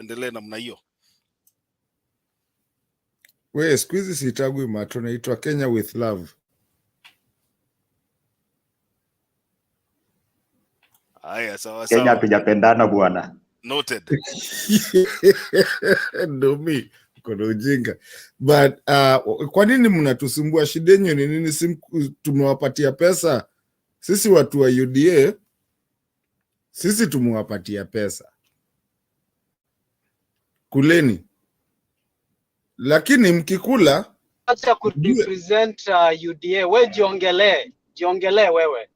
endelee namna hiyo. We, siku hizi siitagwi mato, naitwa Kenya with love. Haya, sawa Kenya sawa. hatujapendana bwana. Noted. Ndomi, kuna ujinga. But kwa nini mnatusumbua? Shida yenu ni nini? Tumewapatia pesa. Sisi watu wa UDA, sisi tumewapatia pesa. Kuleni. Lakini mkikula acha kurepresent UDA, wewe jiongelee wewe.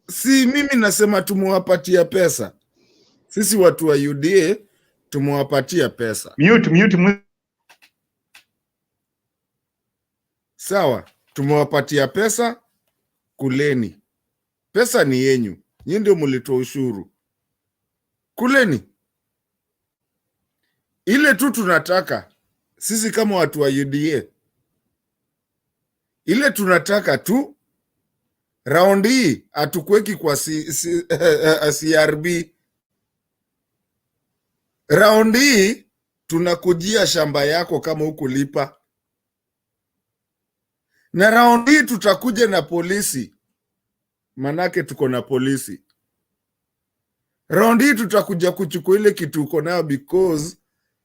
Si mimi nasema tumewapatia pesa. Sisi watu wa UDA tumewapatia pesa. Mute. Sawa, tumewapatiya pesa, kuleni. Pesa ni yenyu. Nyinyi ndio mlitoa ushuru. Kuleni. Ile tu tunataka sisi kama watu wa UDA, ile tunataka tu round hii atukweki kwa CRB. Round hii tunakujia shamba yako kama hukulipa. Na round hii tutakuja na polisi. Manake tuko na polisi. Round hii tutakuja kuchukua ile kitu uko nayo because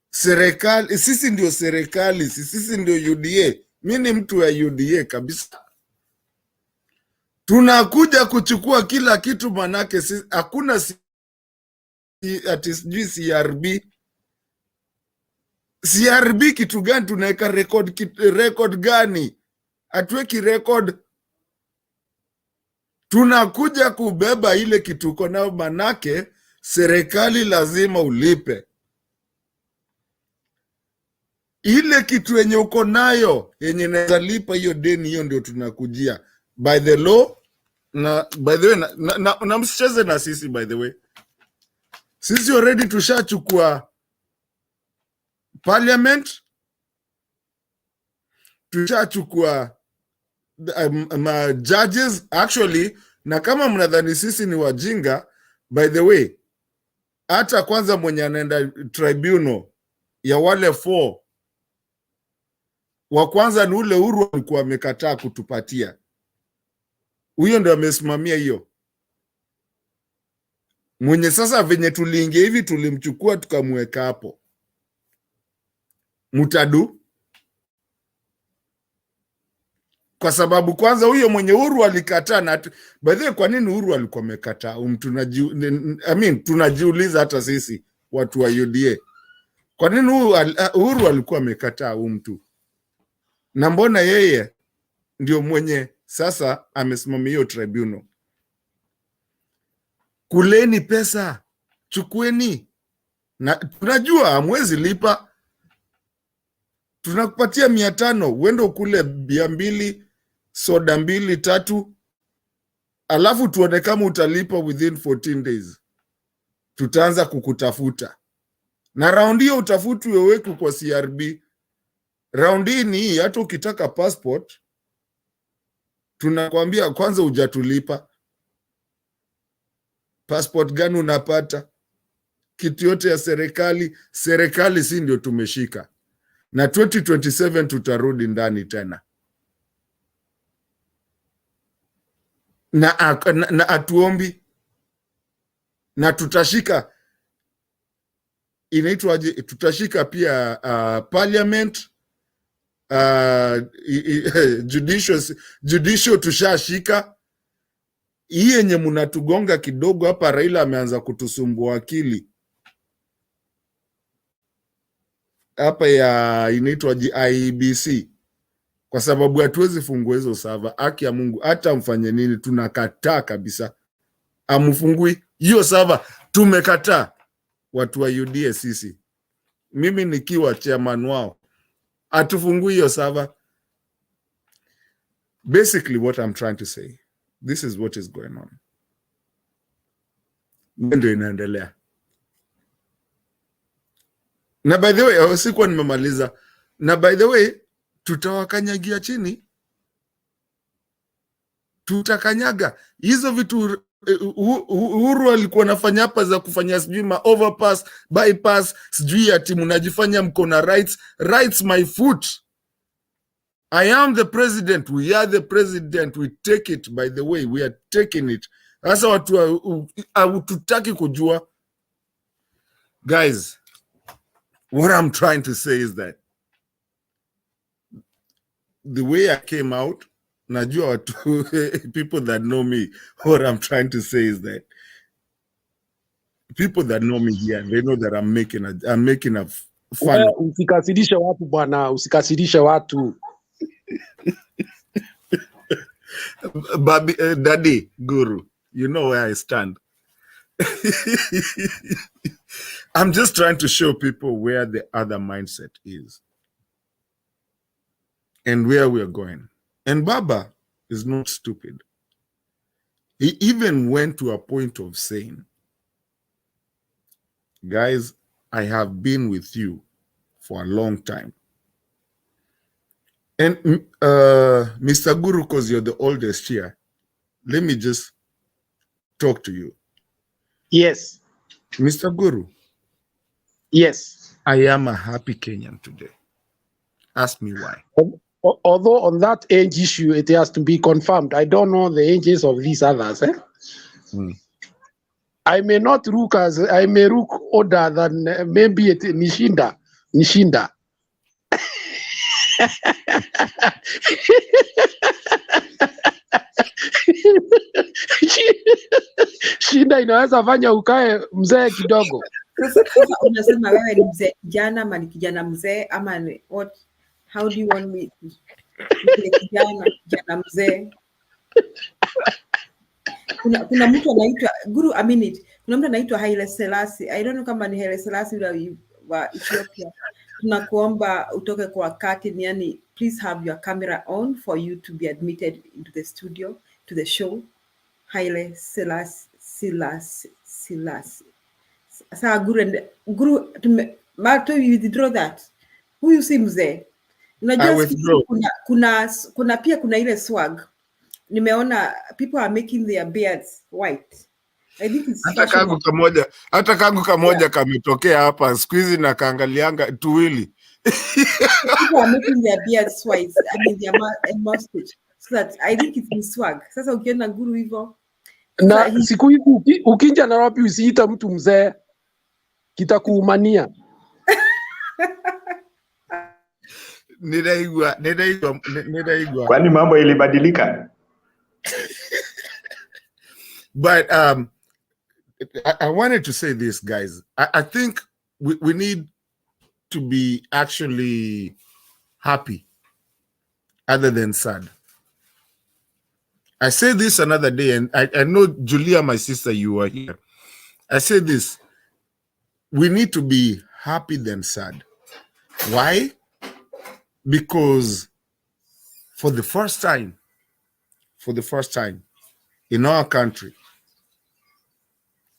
serikali, sisi ndio serikali, sisi ndio UDA. Mimi ni mtu wa UDA kabisa. Tunakuja kuchukua kila kitu manake hakuna ati sijui CRB. CRB kitu gani? Tunaweka record gani? Atuweki record. Tunakuja kubeba ile kitu uko nayo manake serikali lazima ulipe. Ile kitu yenye uko nayo yenye naweza lipa hiyo deni, hiyo ndio tunakujia by the law. Na by the way na msicheze na sisi. By the way, sisi already tushachukua parliament, tushachukua judges actually. Na kama mnadhani sisi ni wajinga, by the way, hata kwanza mwenye anaenda tribunal ya wale 4 wa kwanza ni ule Uhuru alikuwa amekataa kutupatia. Huyo ndio amesimamia hiyo. Mwenye sasa venye tuliingia hivi tulimchukua tukamweka hapo. Mutadu. Kwa sababu kwanza huyo mwenye Uhuru alikataa. Na by the way, kwa nini Uhuru alikuwa amekataa? Tunajiuliza hata sisi watu wa UDA. Kwa nini Uhuru alikuwa amekataa mtu? Na mbona yeye ndio mwenye sasa amesimamia hiyo tribunal? Kuleni pesa, chukueni. Na tunajua hamwezi lipa. Tunakupatia 500, uende ukule bia 2, soda 2, 3, alafu tuone kama utalipa within 14 days. Tutaanza kukutafuta. Na round hiyo utafutwe wewe kwa CRB. Round hii ni hii, hata ukitaka passport tunakwambia kwanza hujatulipa. Passport gani unapata? Kitu yote ya serikali si ndio tumeshika. Na 2027 tutarudi ndani tena. Na atuombi. Na tutashika, inaitwaje, tutashika pia parliament, judicial tushashika. Hii yenye mnatugonga kidogo hapa, Raila ameanza kutusumbua akili. Hapa ya inaitwaje, IEBC. Kwa sababu hatuwezi fungua hizo server. Haki ya Mungu, hata mfanye nini tunakataa kabisa. Amfungui hiyo server, tumekataa. Watu wa UDA sisi. Mimi nikiwa chairman wao, atufungui hiyo server. Basically what I'm trying to say, this is what is going on. Ndio inaendelea. Na by the way, sikuwa nimemaliza. Na by the way, tutawakanyagia chini. Tutakanyaga hizo vitu Uhuru alikuwa anafanya hapa za kufanya sijui ma overpass, bypass, sijui ati mnajifanya mko na rights my foot. I am the president, we are the president, we take it. By the way, we are taking it. Sasa watu tutaki kujua. Guys, what I'm trying to say is that the way I came out, najua watu people that know me, what I'm trying to say is that people that know me here, they know that I'm making a fun. Usikasirishe watu bwana, usikasirishe watu. Babi, Daddy, Guru, you know where I stand. I'm just trying to show people where the other mindset is and where we're going. And Baba is not stupid. He even went to a point of saying, guys, I have been with you for a long time. And Mr. Guru, because you're the oldest here, let me just talk to you. Yes. Mr. Guru. Yes. I am a happy Kenyan today. Ask me why. Although on that age issue, it has to be confirmed. I don't know the ages of these others. I may not look older than maybe Nishinda. Shinda inaweza fanya ukae mzee kidogo. Sasa unasema wewe ni mzee kijana ama ni kijana mzee ama what? How do you want me to kijana mzee? Kuna mtu anaitwa Guru a minute. Kuna mtu anaitwa Haile Selassie. I don't know kama ni Haile Selassie wa Ethiopia. Tunakuomba utoke kwa wakati, yani please have your camera on for you to be admitted into the studio, to the show. Haile Selassie. Sasa Guru Mato, you withdraw that. Huyu si mzee. Unajua kuna pia kuna ile swag. Nimeona people are making their beards white. I think it's hata kangu kamoja kametokea hapa siku hizi na kaangalianga tuwili. People are making their beards white. I mean their mustache. So that I think it's swag. Sasa ukiona Guru hivyo na siku hizi ukija Nairobi usiita mtu mzee, kitakuumania. Ninaigwa. Kwani mambo ilibadilika? But I wanted to say this, guys. I think we need to be actually happy other than sad. I said this another day, and I know, Julia, my sister, you were here. I said this. We need to be happy than sad. Why? Because for the first time in our country,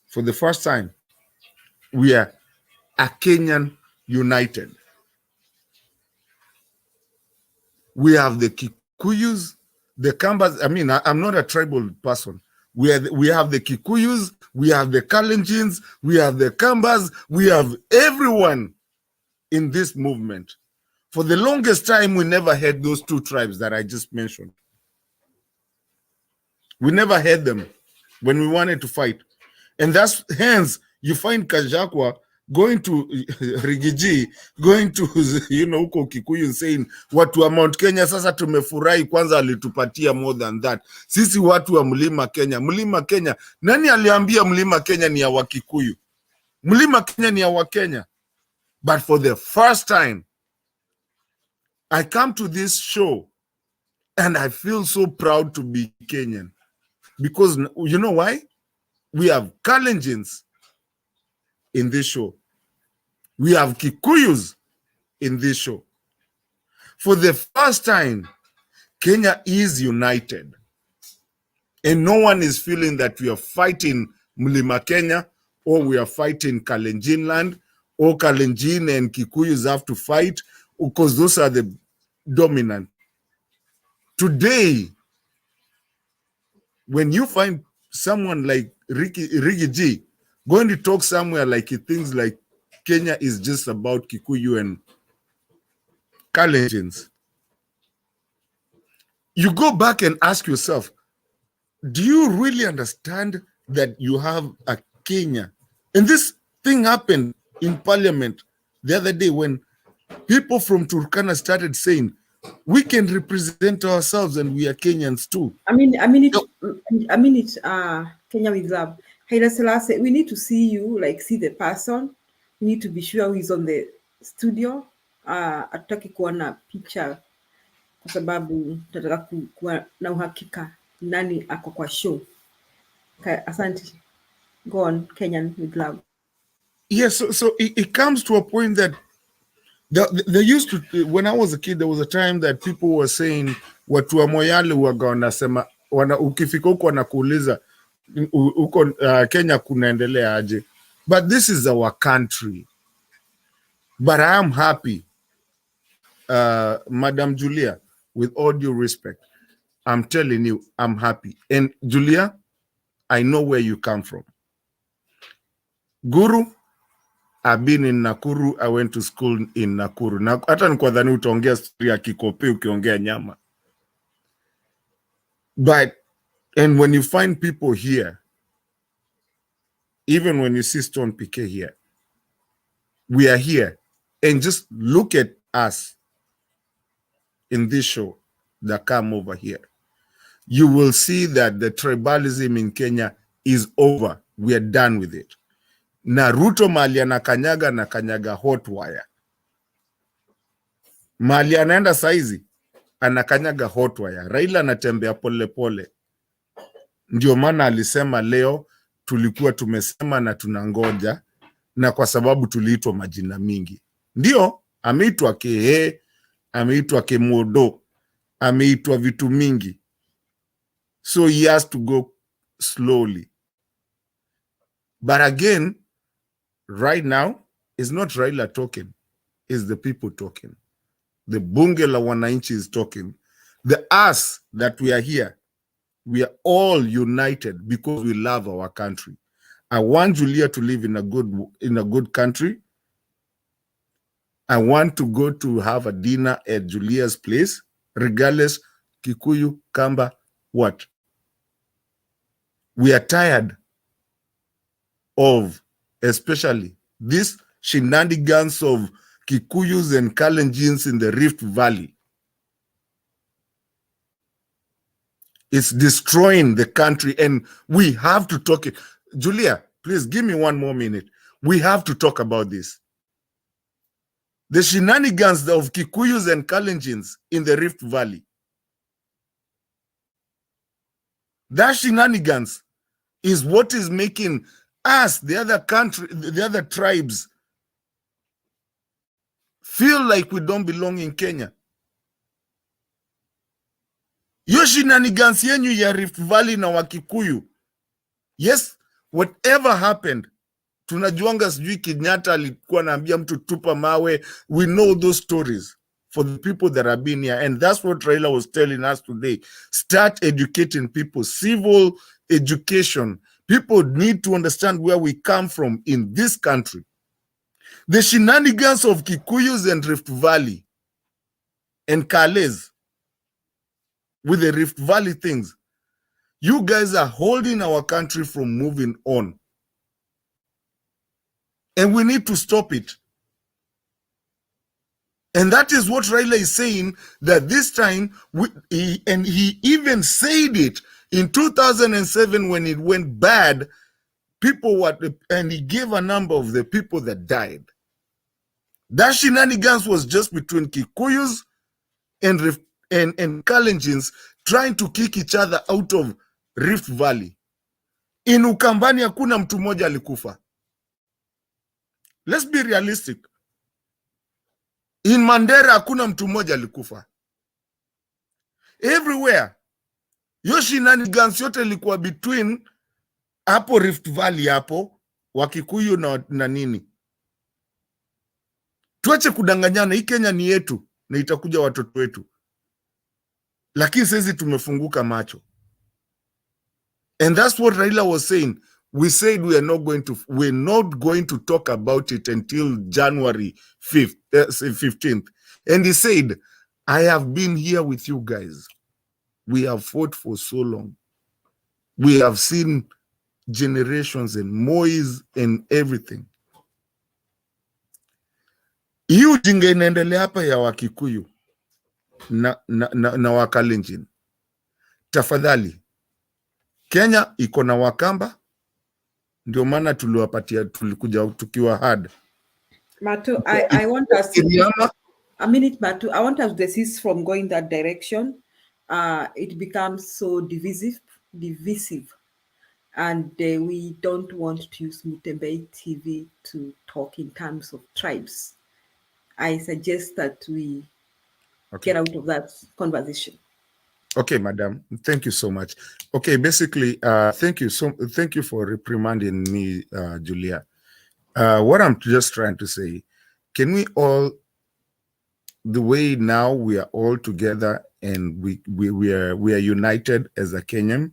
for the first time, we are a Kenyan united. We have the Kikuyus, the Kambas. I mean, I'm not a tribal person. We have the Kikuyus, we have the Kalenjins, we have the Kambas, we have everyone in this movement. For the longest time, we never had those two tribes that I just mentioned. We never had them when we wanted to fight. And that's hence you find Kajakwa going to Rigiji, going to, huko Kikuyu, saying, watu wa Mount Kenya sasa tumefurahi, kwanza alitupatia more than that. Sisi watu wa Mlima Kenya. Mlima Kenya. Nani aliambia Mlima Kenya ni ya Wakikuyu? Mlima Kenya ni ya Wakenya. But for the first time, I come to this show and I feel so proud to be Kenyan. Because you know why? We have Kalenjins in this show. We have Kikuyus in this show. For the first time, Kenya is united. And no one is feeling that we are fighting Mlima Kenya, or we are fighting Kalenjin land, or Kalenjin and Kikuyus have to fight, because those are the dominant. Today, when you find someone like Ricky G going to talk somewhere like he thinks like Kenya is just about Kikuyu and Kalenjins. You go back and ask yourself, do you really understand that you have a Kenya? And this thing happened in parliament the other day when people from Turkana started saying, we can represent ourselves and we are Kenyans too. I mean it's Kenya with love. Haile Selassie, we need to see you, like see the person. We need to be sure he's on the studio. Hatutaki kuona picha kwa sababu tunataka kuwa na uhakika nani ako kwa show. Asante. Go on, Kenyan with love. Yes, so it comes to a point that they used to, when I was a kid, there was a time that people were saying watu wa Moyale waga wanasema ukifika huko wanakuuliza huko Kenya kunaendelea aje. But this is our country. But I am happy, Madam Julia, with all due respect, I'm telling you, I'm happy. And Julia, I know where you come from. Guru, I've been in Nakuru. I went to school in Nakuru. Na hata nikuwa dhani utaongea story ya Kikope ukiongea nyama. But, and when you find people here, even when you see Stone PK here, we are here. And just look at us in this show that come over here. You will see that the tribalism in Kenya is over. We are done with it. Na Ruto mali anakanyaga hot wire. Mali anaenda saizi anakanyaga hot wire. Raila anatembea pole pole. Ndio maana alisema leo tulikuwa tumesema na tunangoja, na kwa sababu tuliitwa majina mingi. Ndio ameitwa Kehe, ameitwa Kemodo, ameitwa vitu mingi. So he has to go slowly. But again, right now, it's not Raila talking, it's the people talking. The bunge la wananchi is talking. The us that we are here, we are all united because we love our country. I want Julia to live in a good country. I want to go to have a dinner at Julia's place, regardless Kikuyu, Kamba, what? We are tired of, especially these shenanigans of Kikuyus and Kalenjins in the Rift Valley. It's destroying the country, and we have to talk it. Julia, please give me one more minute. We have to talk about this. The shenanigans of Kikuyus and Kalenjins in the Rift Valley. That shenanigans is what is making us, the other tribes, feel like we don't belong in Kenya. Yo shenanigans yenyu ya Rift Valley na Wakikuyu. Yes, whatever happened, tunajuanga sijui Kenyatta alikuwa anaambia mtu tupa mawe. We know those stories for the people that have been here. And that's what Raila was telling us today. Start educating people, civil education. People need to understand where we come from in this country. The shenanigans of Kikuyus and Rift Valley and Kales with the Rift Valley things. You guys are holding our country from moving on. And we need to stop it. And that is what Raila is saying, that this time, and he even said it in 2007 when it went bad, and he gave a number of the people that died. That shenanigans was just between Kikuyus and Kalenjins trying to kick each other out of Rift Valley. In Ukambani hakuna mtu mmoja alikufa. Let's be realistic. In Mandera hakuna mtu mmoja alikufa. Everywhere. Yo shenanigans yote ilikuwa between hapo Rift Valley hapo Wakikuyu na nini. Tuache kudanganyana, hii Kenya ni yetu na itakuja watoto wetu. Lakini sisi tumefunguka macho. And that's what Raila was saying. We said we're not going to talk about it until January 15th. And he said, I have been here with you guys. We have fought for so long. We have seen generations and Mois and everything. Hii ujinga inaendelea hapa ya Wakikuyu na Wakalenjin. Tafadhali, Kenya iko na Wakamba, ndio maana tulikuja tukiwa hard. Matu, I want us to, a minute, Matu. I want us to desist from going that direction. It becomes so divisive, and we don't want to use Mutembei TV to talk in terms of tribes. I suggest that we get out of that conversation. Okay, madam. Thank you so much. Okay, basically, thank you for reprimanding me, Julia. What I'm just trying to say, can we all, the way now we are all together and we are united as a Kenyan,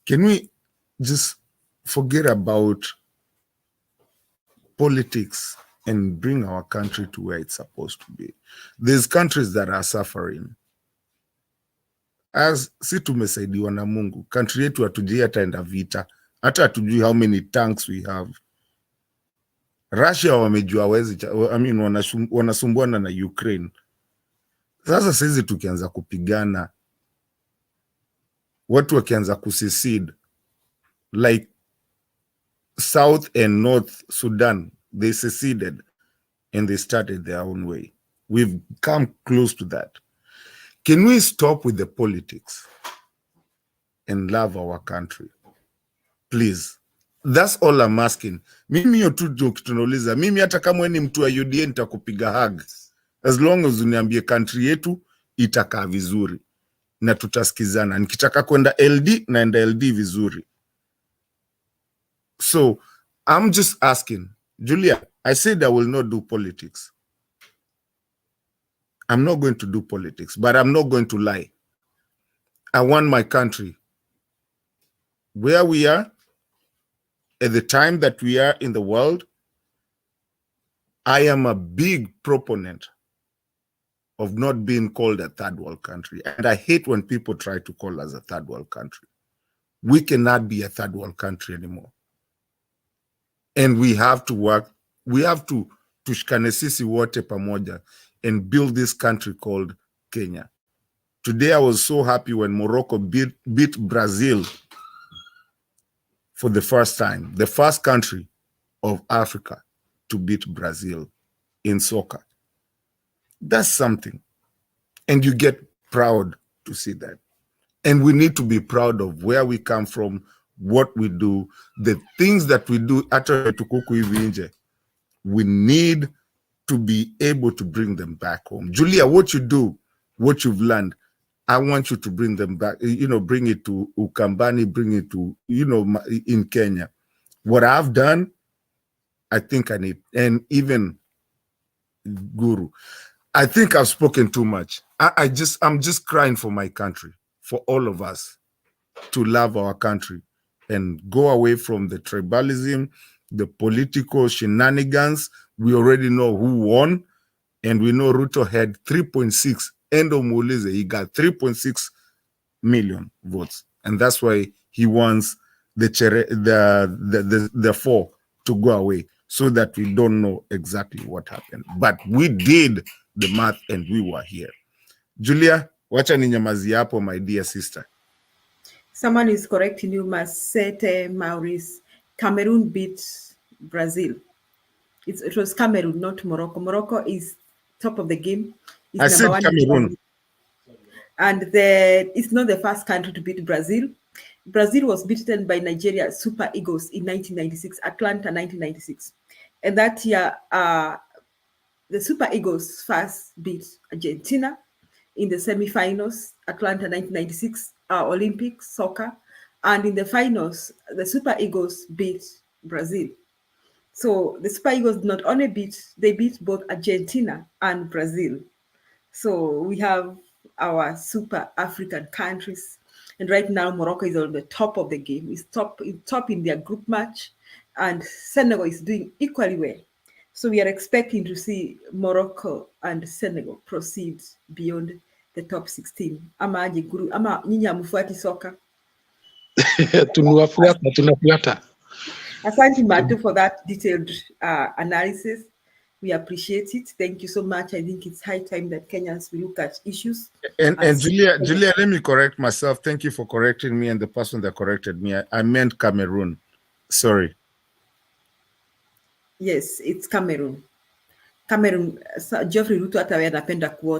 can we just forget about politics and bring our country to where it's supposed to be? There's countries that are suffering. As si tumesaidiwa na Mungu, country yetu hatujui hataenda vita, hata hatujui how many tanks we have. Russia wamejua wanasumbuana na Ukraine. Sasa sisi tukianza kupigana, watu wakianza kusecede, like South and North Sudan, they seceded and they started their own way. We've come close to that. Can we stop with the politics and love our country? Please. That's all I'm asking. Mimi hiyo tu tunauliza. Mimi hata kama ni mtu wa UDA nitakupiga hug. As long as uniambie country yetu itakaa vizuri na tutasikizana. Nikitaka kwenda LD naenda LD vizuri. So, I'm just asking. Julia, I said I will not do politics. I'm not going to do politics, but I'm not going to lie. I want my country where we are, at the time that we are in the world. I am a big proponent of not being called a third world country. And I hate when people try to call us a third world country. We cannot be a third world country anymore. And we have to work, we have to tushikane sisi wote pamoja and build this country called Kenya. Today I was so happy when Morocco beat Brazil for the first time, the first country of Africa to beat Brazil in soccer. That's something. And you get proud to see that. And we need to be proud of where we come from, what we do, the things that we do. We need to be able to bring them back home. Julia, what you do, what you've learned, I want you to bring them back, bring it to Ukambani, bring it to, in Kenya. What I've done, I think I need, and even Guru, I think I've spoken too much. I'm just crying for my country, for all of us to love our country and go away from the tribalism, the political shenanigans. We already know who won, and we know Ruto had 3.6. Endo Mulize, he got 3.6 million votes, and that's why he wants the 4 to go away, so that we don't know exactly what happened. But we did the math, and we were here. Julia, wacha ninyamazi hapo, my dear sister. Someone is correcting you, Masete Maurice. Cameroon beat Brazil. It was Cameroon, not Morocco. Morocco is top of the game. It's I said Cameroon. And it's not the first country to beat Brazil. Brazil was beaten by Nigeria Super Eagles in 1996, Atlanta 1996. And that year, the Super Eagles first beat Argentina in the semifinals, Atlanta 1996, Olympic soccer. And in the finals, the Super Eagles beat Brazil. So the Super Eagles not only they beat both Argentina and Brazil. So we have our super African countries. And right now, Morocco is on the top of the game. It's top in their group match, and Senegal is doing equally well. So we are expecting to see Morocco and Senegal proceed beyond the top 16. Ama aje Guru, ama nyinyi hamfuati soka? Tunafuata. Asante Matu for that detailed analysis. We appreciate it. Thank you so much. I think it's high time that Kenyans will look at issues. And Julia, let me correct myself. Thank you for correcting me and the person that corrected me. I meant Cameroon. Sorry. Yes, it's Cameroon. Geoffrey Ruto hata wewe anapenda kuona